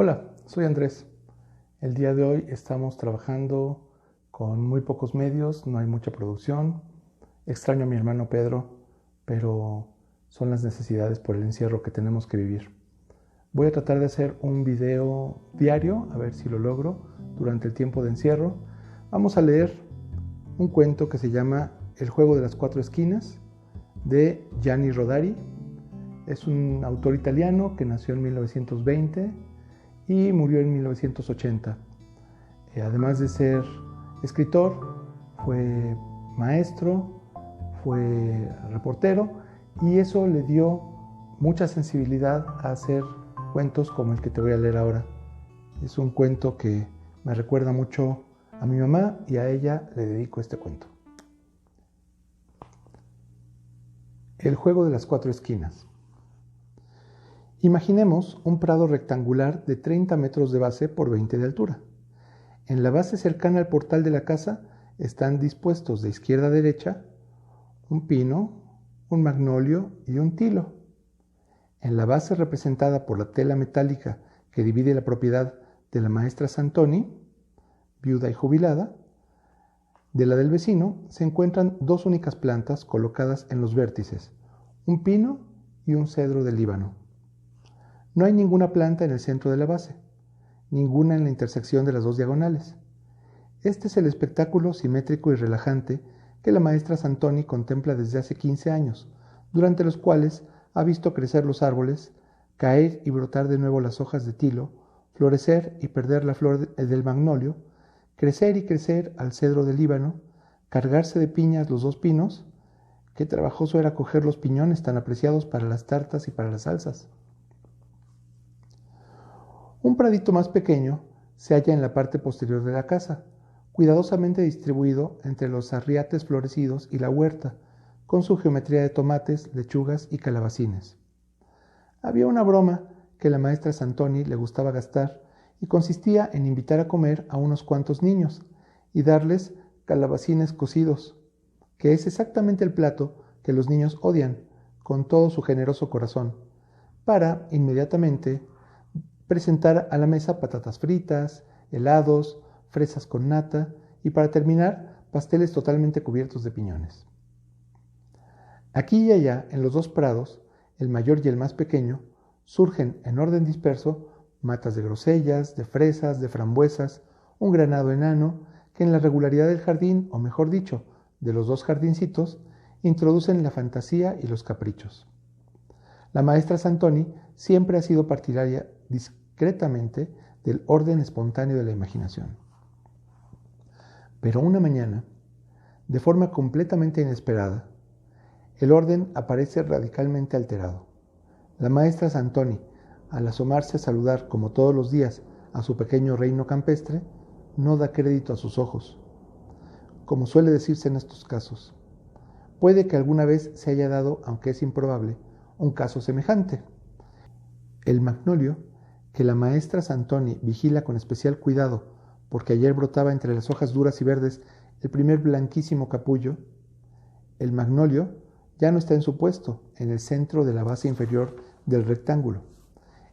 Hola, soy Andrés. El día de hoy estamos trabajando con muy pocos medios, no hay mucha producción. Extraño a mi hermano Pedro, pero son las necesidades por el encierro que tenemos que vivir. Voy a tratar de hacer un video diario, a ver si lo logro, durante el tiempo de encierro. Vamos a leer un cuento que se llama El juego de las cuatro esquinas, de Gianni Rodari. Es un autor italiano que nació en 1920 y murió en 1980. Además de ser escritor, fue maestro, fue reportero, y eso le dio mucha sensibilidad a hacer cuentos como el que te voy a leer ahora. Es un cuento que me recuerda mucho a mi mamá y a ella le dedico este cuento. El juego de las cuatro esquinas. Imaginemos un prado rectangular de 30 metros de base por 20 de altura. En la base cercana al portal de la casa están dispuestos de izquierda a derecha un pino, un magnolio y un tilo. En la base representada por la tela metálica que divide la propiedad de la maestra Santoni, viuda y jubilada, de la del vecino, se encuentran dos únicas plantas colocadas en los vértices, un pino y un cedro del Líbano. No hay ninguna planta en el centro de la base, ninguna en la intersección de las dos diagonales. Este es el espectáculo simétrico y relajante que la maestra Santoni contempla desde hace 15 años, durante los cuales ha visto crecer los árboles, caer y brotar de nuevo las hojas de tilo, florecer y perder la flor del magnolio, crecer y crecer al cedro del Líbano, cargarse de piñas los dos pinos. Qué trabajoso era coger los piñones tan apreciados para las tartas y para las salsas. Un pradito más pequeño se halla en la parte posterior de la casa, cuidadosamente distribuido entre los arriates florecidos y la huerta, con su geometría de tomates, lechugas y calabacines. Había una broma que la maestra Santoni le gustaba gastar y consistía en invitar a comer a unos cuantos niños y darles calabacines cocidos, que es exactamente el plato que los niños odian con todo su generoso corazón, para inmediatamente presentar a la mesa patatas fritas, helados, fresas con nata y para terminar, pasteles totalmente cubiertos de piñones. Aquí y allá, en los dos prados, el mayor y el más pequeño, surgen en orden disperso matas de grosellas, de fresas, de frambuesas, un granado enano que en la regularidad del jardín, o mejor dicho, de los dos jardincitos, introducen la fantasía y los caprichos. La maestra Santoni siempre ha sido partidaria discretamente del orden espontáneo de la imaginación. Pero una mañana, de forma completamente inesperada, el orden aparece radicalmente alterado. La maestra Santoni, al asomarse a saludar como todos los días a su pequeño reino campestre, no da crédito a sus ojos. Como suele decirse en estos casos, puede que alguna vez se haya dado, aunque es improbable, un caso semejante. El magnolio, que la maestra Santoni vigila con especial cuidado, porque ayer brotaba entre las hojas duras y verdes el primer blanquísimo capullo, el magnolio ya no está en su puesto, en el centro de la base inferior del rectángulo.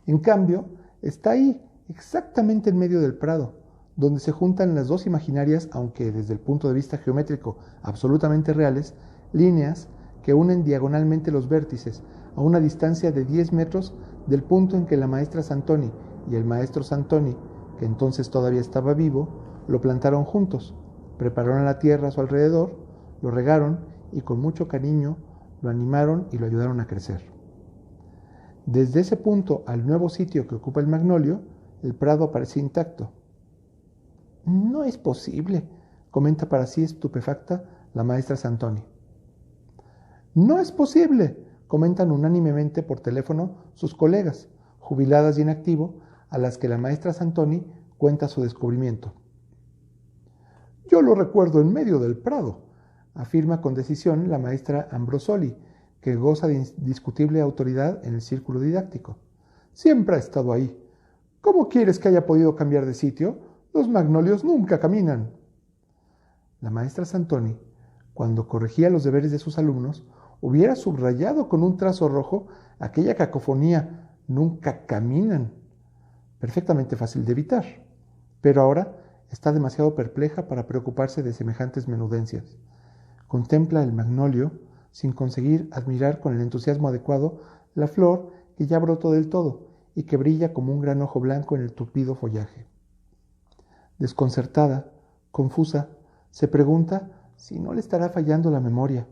En cambio, está ahí, exactamente en medio del prado, donde se juntan las dos imaginarias, aunque desde el punto de vista geométrico absolutamente reales, líneas que unen diagonalmente los vértices a una distancia de 10 metros del punto en que la maestra Santoni y el maestro Santoni, que entonces todavía estaba vivo, lo plantaron juntos, prepararon la tierra a su alrededor, lo regaron y con mucho cariño lo animaron y lo ayudaron a crecer. Desde ese punto al nuevo sitio que ocupa el magnolio, el prado aparece intacto. No es posible, comenta para sí estupefacta la maestra Santoni. No es posible, comentan unánimemente por teléfono sus colegas, jubiladas y en activo, a las que la maestra Santoni cuenta su descubrimiento. Yo lo recuerdo en medio del prado, afirma con decisión la maestra Ambrosoli, que goza de indiscutible autoridad en el círculo didáctico. Siempre ha estado ahí. ¿Cómo quieres que haya podido cambiar de sitio? Los magnolios nunca caminan. La maestra Santoni, cuando corregía los deberes de sus alumnos, hubiera subrayado con un trazo rojo aquella cacofonía, nunca caminan, perfectamente fácil de evitar, pero ahora está demasiado perpleja para preocuparse de semejantes menudencias. Contempla el magnolio sin conseguir admirar con el entusiasmo adecuado la flor que ya brotó del todo y que brilla como un gran ojo blanco en el tupido follaje. Desconcertada, confusa, se pregunta si no le estará fallando la memoria,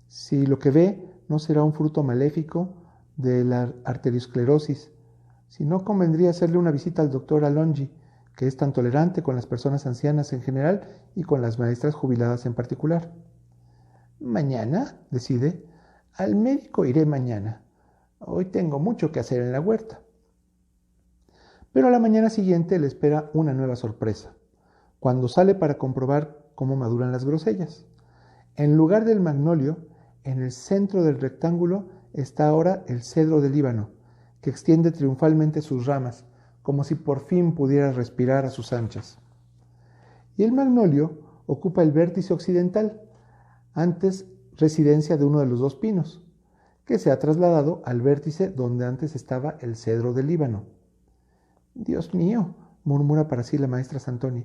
si lo que ve no será un fruto maléfico de la arteriosclerosis, si no convendría hacerle una visita al doctor Alongi, que es tan tolerante con las personas ancianas en general y con las maestras jubiladas en particular. Mañana, decide, al médico iré mañana. Hoy tengo mucho que hacer en la huerta. Pero a la mañana siguiente le espera una nueva sorpresa, cuando sale para comprobar cómo maduran las grosellas. En lugar del magnolio, en el centro del rectángulo está ahora el cedro del Líbano, que extiende triunfalmente sus ramas, como si por fin pudiera respirar a sus anchas. Y el magnolio ocupa el vértice occidental, antes residencia de uno de los dos pinos, que se ha trasladado al vértice donde antes estaba el cedro del Líbano. Dios mío, murmura para sí la maestra Santoni,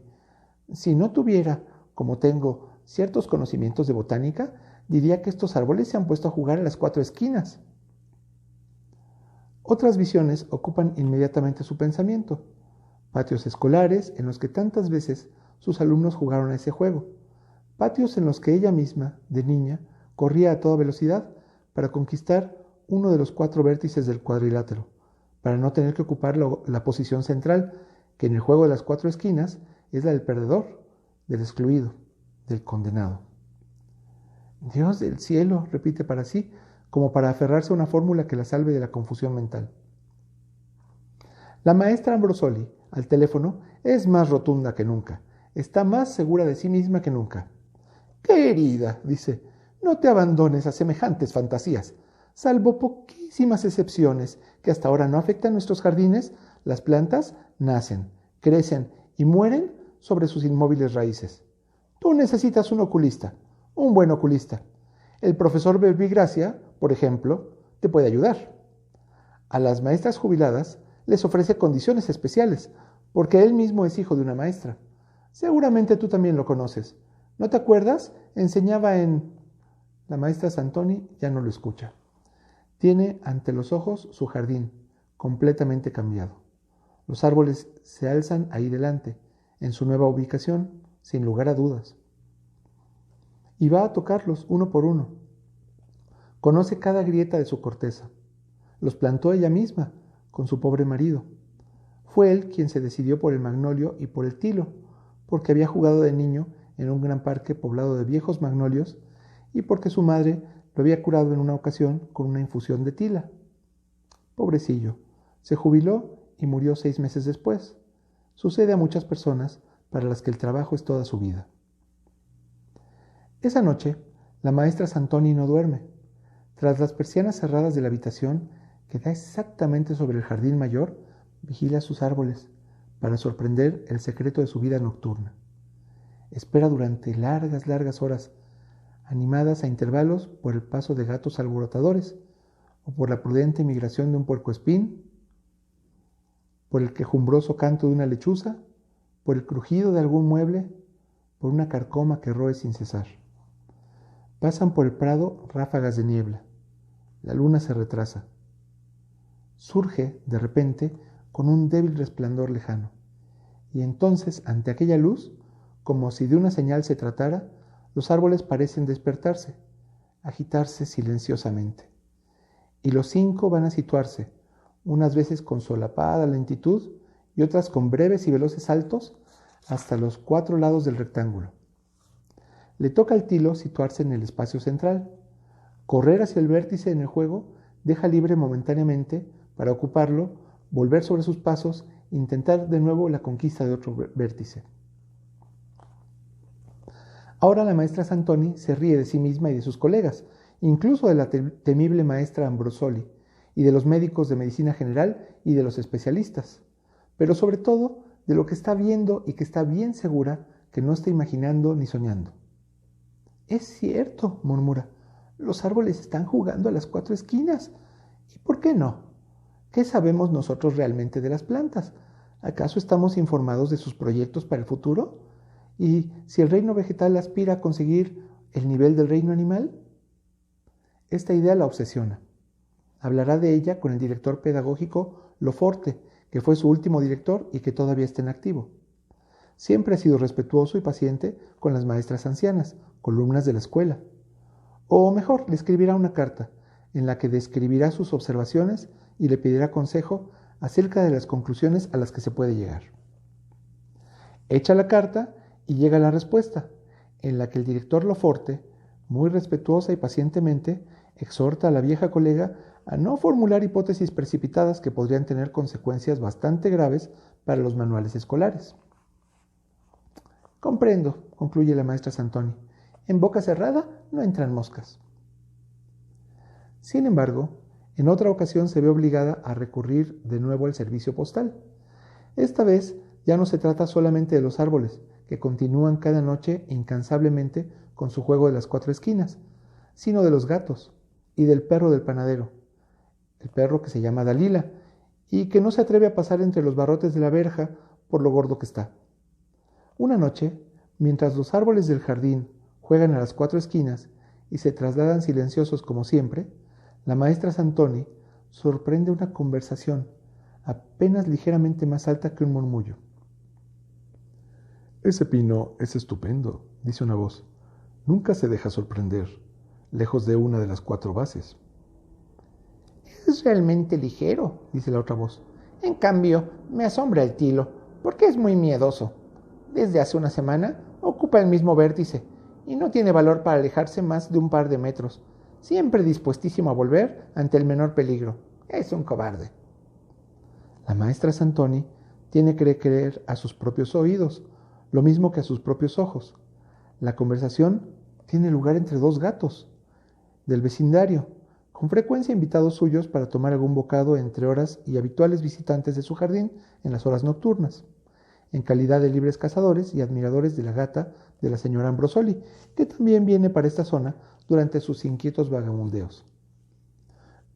si no tuviera, como tengo, ciertos conocimientos de botánica, diría que estos árboles se han puesto a jugar a las 4 esquinas. Otras visiones ocupan inmediatamente su pensamiento. Patios escolares en los que tantas veces sus alumnos jugaron a ese juego. Patios en los que ella misma, de niña, corría a toda velocidad para conquistar uno de los 4 vértices del cuadrilátero, para no tener que ocupar la posición central, que en el juego de las 4 esquinas es la del perdedor, del excluido, del condenado. Dios del cielo, repite para sí, como para aferrarse a una fórmula que la salve de la confusión mental. La maestra Ambrosoli, al teléfono, es más rotunda que nunca, está más segura de sí misma que nunca. Querida, dice, no te abandones a semejantes fantasías. Salvo poquísimas excepciones que hasta ahora no afectan nuestros jardines, las plantas nacen, crecen y mueren sobre sus inmóviles raíces. Tú necesitas un oculista, un buen oculista. El profesor Verbigracia, por ejemplo, te puede ayudar. A las maestras jubiladas les ofrece condiciones especiales, porque él mismo es hijo de una maestra. Seguramente tú también lo conoces. ¿No te acuerdas? Enseñaba en... La maestra Santoni ya no lo escucha. Tiene ante los ojos su jardín, completamente cambiado. Los árboles se alzan ahí delante, en su nueva ubicación, sin lugar a dudas. Y va a tocarlos uno por uno. Conoce cada grieta de su corteza. Los plantó ella misma, con su pobre marido. Fue él quien se decidió por el magnolio y por el tilo, porque había jugado de niño en un gran parque poblado de viejos magnolios y porque su madre lo había curado en una ocasión con una infusión de tila. Pobrecillo, se jubiló y murió 6 meses después. Sucede a muchas personas para las que el trabajo es toda su vida. Esa noche, la maestra Santoni no duerme. Tras las persianas cerradas de la habitación, que da exactamente sobre el jardín mayor, vigila sus árboles para sorprender el secreto de su vida nocturna. Espera durante largas horas, animadas a intervalos por el paso de gatos alborotadores o por la prudente migración de un puercoespín, por el quejumbroso canto de una lechuza, por el crujido de algún mueble, por una carcoma que roe sin cesar. Pasan por el prado ráfagas de niebla. La luna se retrasa. Surge, de repente, con un débil resplandor lejano. Y entonces, ante aquella luz, como si de una señal se tratara, los árboles parecen despertarse, agitarse silenciosamente. Y los 5 van a situarse, unas veces con solapada lentitud y otras con breves y veloces saltos, hasta los 4 lados del rectángulo. Le toca al tilo situarse en el espacio central. Correr hacia el vértice en el juego deja libre momentáneamente para ocuparlo, volver sobre sus pasos e intentar de nuevo la conquista de otro vértice. Ahora la maestra Santoni se ríe de sí misma y de sus colegas, incluso de la temible maestra Ambrosoli, y de los médicos de medicina general y de los especialistas, pero sobre todo de lo que está viendo y que está bien segura que no está imaginando ni soñando. Es cierto, murmura, los árboles están jugando a las 4 esquinas. ¿Y por qué no? ¿Qué sabemos nosotros realmente de las plantas? ¿Acaso estamos informados de sus proyectos para el futuro? ¿Y si el reino vegetal aspira a conseguir el nivel del reino animal? Esta idea la obsesiona. Hablará de ella con el director pedagógico Loforte, que fue su último director y que todavía está en activo. Siempre ha sido respetuoso y paciente con las maestras ancianas, columnas de la escuela. O mejor, le escribirá una carta en la que describirá sus observaciones y le pedirá consejo acerca de las conclusiones a las que se puede llegar. Echa la carta y llega la respuesta, en la que el director Loforte, muy respetuosa y pacientemente, exhorta a la vieja colega a no formular hipótesis precipitadas que podrían tener consecuencias bastante graves para los manuales escolares. Comprendo, concluye la maestra Santoni. En boca cerrada no entran moscas. Sin embargo, en otra ocasión se ve obligada a recurrir de nuevo al servicio postal. Esta vez ya no se trata solamente de los árboles, que continúan cada noche incansablemente con su juego de las 4 esquinas, sino de los gatos y del perro del panadero, el perro que se llama Dalila, y que no se atreve a pasar entre los barrotes de la verja por lo gordo que está. Una noche, mientras los árboles del jardín juegan a las 4 esquinas y se trasladan silenciosos como siempre, la maestra Santoni sorprende una conversación apenas ligeramente más alta que un murmullo. Ese pino es estupendo, dice una voz. Nunca se deja sorprender, lejos de una de las 4 bases. Es realmente ligero, dice la otra voz. En cambio, me asombra el tilo, porque es muy miedoso. Desde hace una semana ocupa el mismo vértice y no tiene valor para alejarse más de un par de metros, siempre dispuestísimo a volver ante el menor peligro. Es un cobarde. La maestra Santoni tiene que creer a sus propios oídos, lo mismo que a sus propios ojos. La conversación tiene lugar entre 2 gatos del vecindario, con frecuencia invitados suyos para tomar algún bocado entre horas y habituales visitantes de su jardín en las horas nocturnas, en calidad de libres cazadores y admiradores de la gata de la señora Ambrosoli, que también viene para esta zona durante sus inquietos vagabundeos.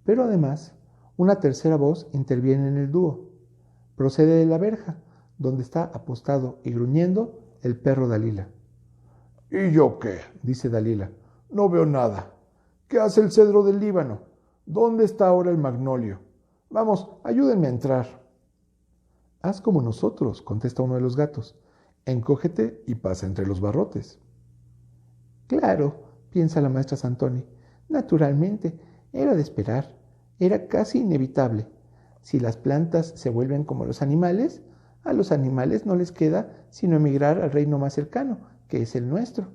Pero además, una tercera voz interviene en el dúo. Procede de la verja, donde está apostado y gruñendo el perro Dalila. ¿Y yo qué?, dice Dalila. No veo nada. ¿Qué hace el cedro del Líbano? ¿Dónde está ahora el magnolio? Vamos, ayúdenme a entrar. Haz como nosotros, contesta uno de los gatos. Encógete y pasa entre los barrotes. Claro, piensa la maestra Santoni. Naturalmente, era de esperar. Era casi inevitable. Si las plantas se vuelven como los animales, a los animales no les queda sino emigrar al reino más cercano, que es el nuestro.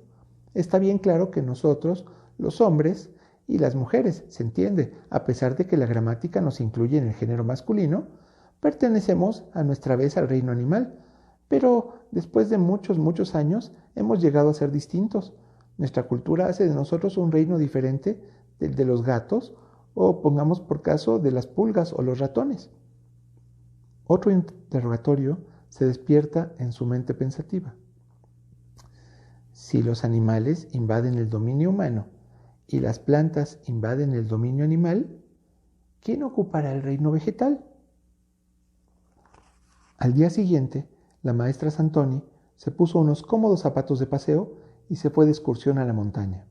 Está bien claro que nosotros, los hombres y las mujeres, se entiende, a pesar de que la gramática nos incluye en el género masculino, pertenecemos a nuestra vez al reino animal, pero después de muchos años hemos llegado a ser distintos. Nuestra cultura hace de nosotros un reino diferente del de los gatos, o pongamos por caso de las pulgas o los ratones. Otro interrogatorio se despierta en su mente pensativa. Si los animales invaden el dominio humano y las plantas invaden el dominio animal, ¿quién ocupará el reino vegetal? Al día siguiente, la maestra Santoni se puso unos cómodos zapatos de paseo y se fue de excursión a la montaña.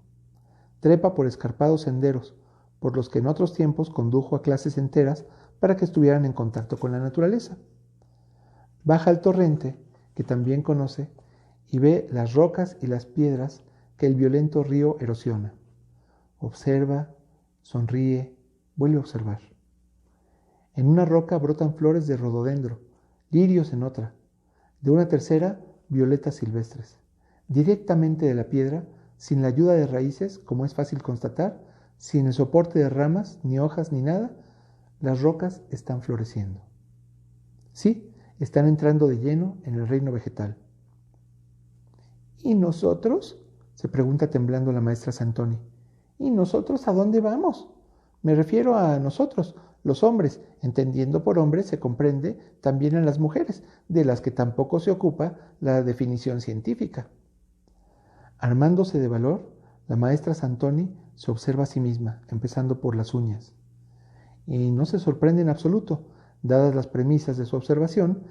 Trepa por escarpados senderos, por los que en otros tiempos condujo a clases enteras para que estuvieran en contacto con la naturaleza. Baja al torrente, que también conoce, y ve las rocas y las piedras que el violento río erosiona. Observa, sonríe, vuelve a observar. En una roca brotan flores de rododendro, lirios en otra, de una tercera, violetas silvestres. Directamente de la piedra, sin la ayuda de raíces, como es fácil constatar, sin el soporte de ramas, ni hojas, ni nada, las rocas están floreciendo. Sí, están entrando de lleno en el reino vegetal. ¿Y nosotros?, se pregunta temblando la maestra Santoni. ¿Y nosotros a dónde vamos? Me refiero a nosotros, los hombres. Entendiendo por hombres se comprende también a las mujeres, de las que tampoco se ocupa la definición científica. Armándose de valor, la maestra Santoni se observa a sí misma, empezando por las uñas. y no se sorprende en absoluto, dadas las premisas de su observación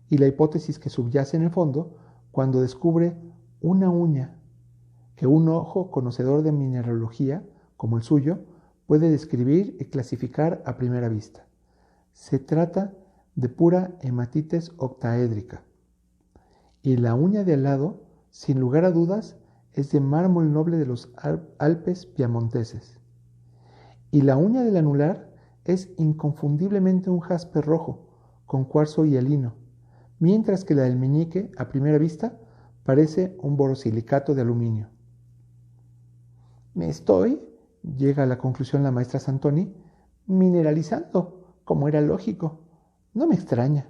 y la hipótesis que subyace en el fondo, cuando descubre una uña que un ojo conocedor de mineralogía, como el suyo, puede describir y clasificar a primera vista. Se trata de pura hematites octaédrica. Y la uña de al lado, sin lugar a dudas, es de mármol noble de los Alpes piamonteses. Y la uña del anular es inconfundiblemente un jaspe rojo, con cuarzo hialino, mientras que la del meñique, a primera vista, parece un borosilicato de aluminio. Me estoy, llega a la conclusión la maestra Santoni, mineralizando, como era lógico. No me extraña.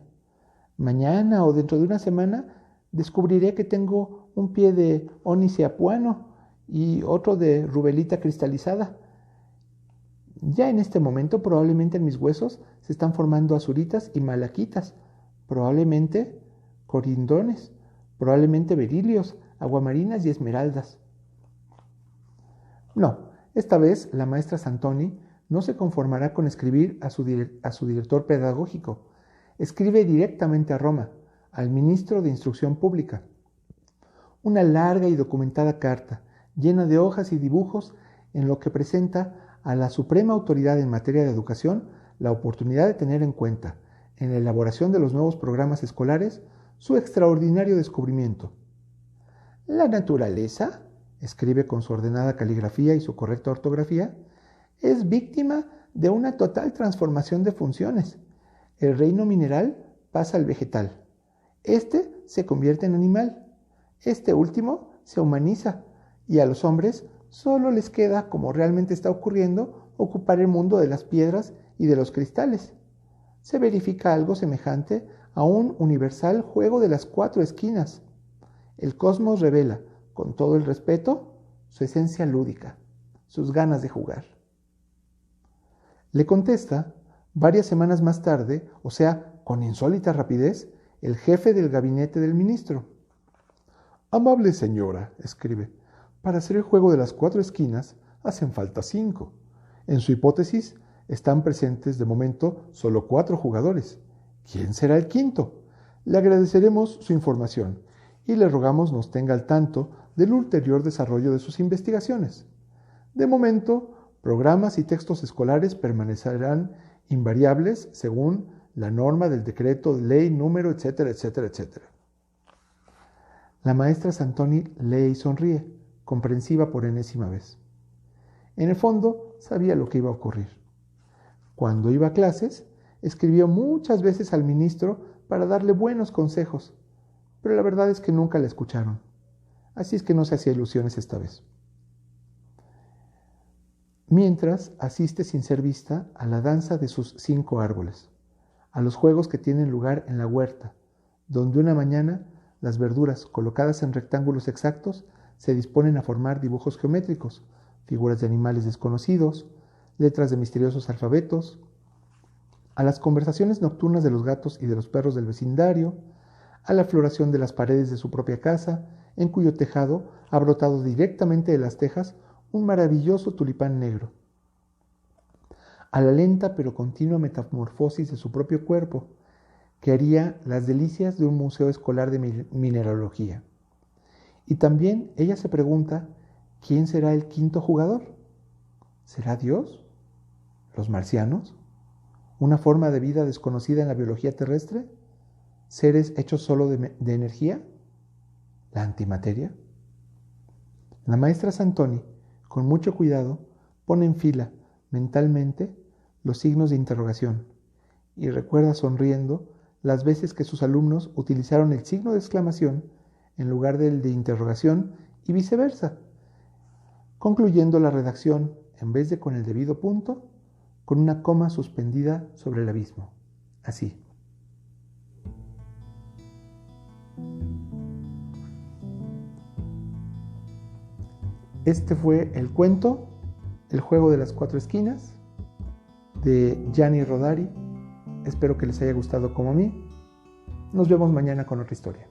Mañana o dentro de una semana descubriré que tengo un pie de ónice apuano y otro de rubelita cristalizada. Ya en este momento probablemente en mis huesos se están formando azuritas y malaquitas, probablemente corindones, probablemente berilios, aguamarinas y esmeraldas. No, esta vez la maestra Santoni no se conformará con escribir a su director pedagógico. Escribe directamente a Roma, al ministro de Instrucción Pública. Una larga y documentada carta, llena de hojas y dibujos, en lo que presenta a la suprema autoridad en materia de educación la oportunidad de tener en cuenta, en la elaboración de los nuevos programas escolares, su extraordinario descubrimiento. La naturaleza, escribe con su ordenada caligrafía y su correcta ortografía, es víctima de una total transformación de funciones. El reino mineral pasa al vegetal. Este se convierte en animal. Este último se humaniza y a los hombres solo les queda, como realmente está ocurriendo, ocupar el mundo de las piedras y de los cristales. Se verifica algo semejante a un universal juego de las 4 esquinas. El cosmos revela, con todo el respeto, su esencia lúdica, sus ganas de jugar. Le contesta, varias semanas más tarde, o sea, con insólita rapidez, el jefe del gabinete del ministro. Amable señora, escribe, para hacer el juego de las 4 esquinas hacen falta 5. En su hipótesis están presentes de momento solo 4 jugadores. ¿Quién será el quinto? Le agradeceremos su información y le rogamos nos tenga al tanto del ulterior desarrollo de sus investigaciones. De momento, programas y textos escolares permanecerán invariables según la norma del decreto de ley número, etcétera, etcétera, etcétera. La maestra Santoni lee y sonríe, comprensiva por enésima vez. En el fondo, sabía lo que iba a ocurrir. Cuando iba a clases, escribió muchas veces al ministro para darle buenos consejos, pero la verdad es que nunca le escucharon. Así es que no se hacía ilusiones esta vez. Mientras asiste sin ser vista a la danza de sus 5 árboles, a los juegos que tienen lugar en la huerta, donde una mañana las verduras colocadas en rectángulos exactos se disponen a formar dibujos geométricos, figuras de animales desconocidos, letras de misteriosos alfabetos, a las conversaciones nocturnas de los gatos y de los perros del vecindario, a la floración de las paredes de su propia casa, en cuyo tejado ha brotado directamente de las tejas un maravilloso tulipán negro, a la lenta pero continua metamorfosis de su propio cuerpo, que haría las delicias de un museo escolar de mineralogía. Y también ella se pregunta, ¿quién será el quinto jugador? ¿Será Dios? ¿Los marcianos? ¿Una forma de vida desconocida en la biología terrestre? ¿Seres hechos solo de energía? ¿La antimateria? La maestra Santoni, con mucho cuidado, pone en fila, mentalmente, los signos de interrogación y recuerda sonriendo las veces que sus alumnos utilizaron el signo de exclamación en lugar del de interrogación y viceversa, concluyendo la redacción, en vez de con el debido punto, con una coma suspendida sobre el abismo. Así. Este fue el cuento, El juego de las 4 esquinas, de Gianni Rodari. Espero que les haya gustado como a mí. Nos vemos mañana con otra historia.